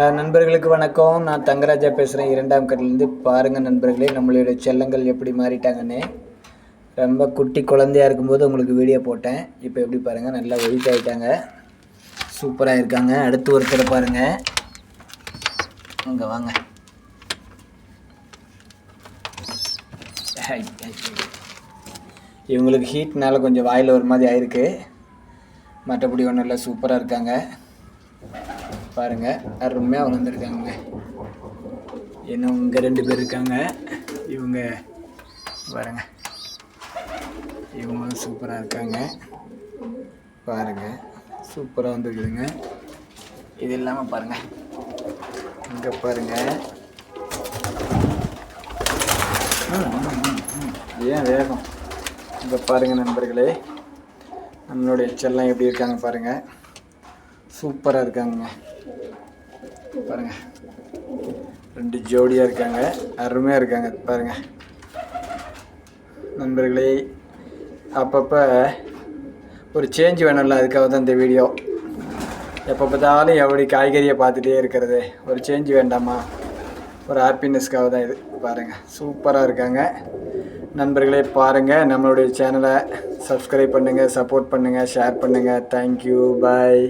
நண்பர்களுக்கு வணக்கம். நான் தங்கராஜா பேசுகிறேன், 2ஆம் கட்டிலேருந்து. பாருங்கள் நண்பர்களே, நம்மளுடைய செல்லங்கள் எப்படி மாறிட்டாங்கன்னு. ரொம்ப குட்டி குழந்தையாக இருக்கும்போது உங்களுக்கு வீடியோ போட்டேன். இப்போ எப்படி பாருங்கள், நல்லா ஒயிட் ஆகிட்டாங்க, சூப்பராக இருக்காங்க. அடுத்து ஒருத்தரை பாருங்கள், இங்கே வாங்க. இவங்களுக்கு ஹீட்னால கொஞ்சம் வாயில் ஒரு மாதிரி ஆயிருக்கு, மற்றபடி ஒன்றும் இல்லை, சூப்பராக இருக்காங்க. பாருங்கள், அருமையாக வளர்ந்துருக்காங்க. இன்னும் இங்கே 2 பேர் இருக்காங்க. இவங்க பாருங்கள், இவங்களும் சூப்பராக இருக்காங்க. பாருங்கள், சூப்பராக வந்துருக்குதுங்க. இது இல்லாமல் பாருங்கள், இங்கே பாருங்கள். ஏன் வேகம்? இங்கே பாருங்கள் நண்பர்களே, நம்மளுடைய செல்லம் எப்படி இருக்காங்க பாருங்கள், சூப்பராக இருக்காங்க. பாருங்கள், 2 ஜோடியாக இருக்காங்க, அருமையாக இருக்காங்க. பாருங்கள் நண்பர்களே, அப்பப்போ ஒரு சேஞ்ச் வேணும்ல, அதுக்காக தான் இந்த வீடியோ. எப்போ பார்த்தாலும் எப்படி காய்கறியை பார்த்துட்டே இருக்கிறது, ஒரு சேஞ்ச் வேண்டாமா? ஒரு ஹாப்பினஸ்க்காக தான் இது. பாருங்கள், சூப்பராக இருக்காங்க நண்பர்களே. பாருங்கள், நம்மளுடைய சேனலை சப்ஸ்கிரைப் பண்ணுங்கள், சப்போர்ட் பண்ணுங்கள், ஷேர் பண்ணுங்கள். தேங்க்யூ, பாய்.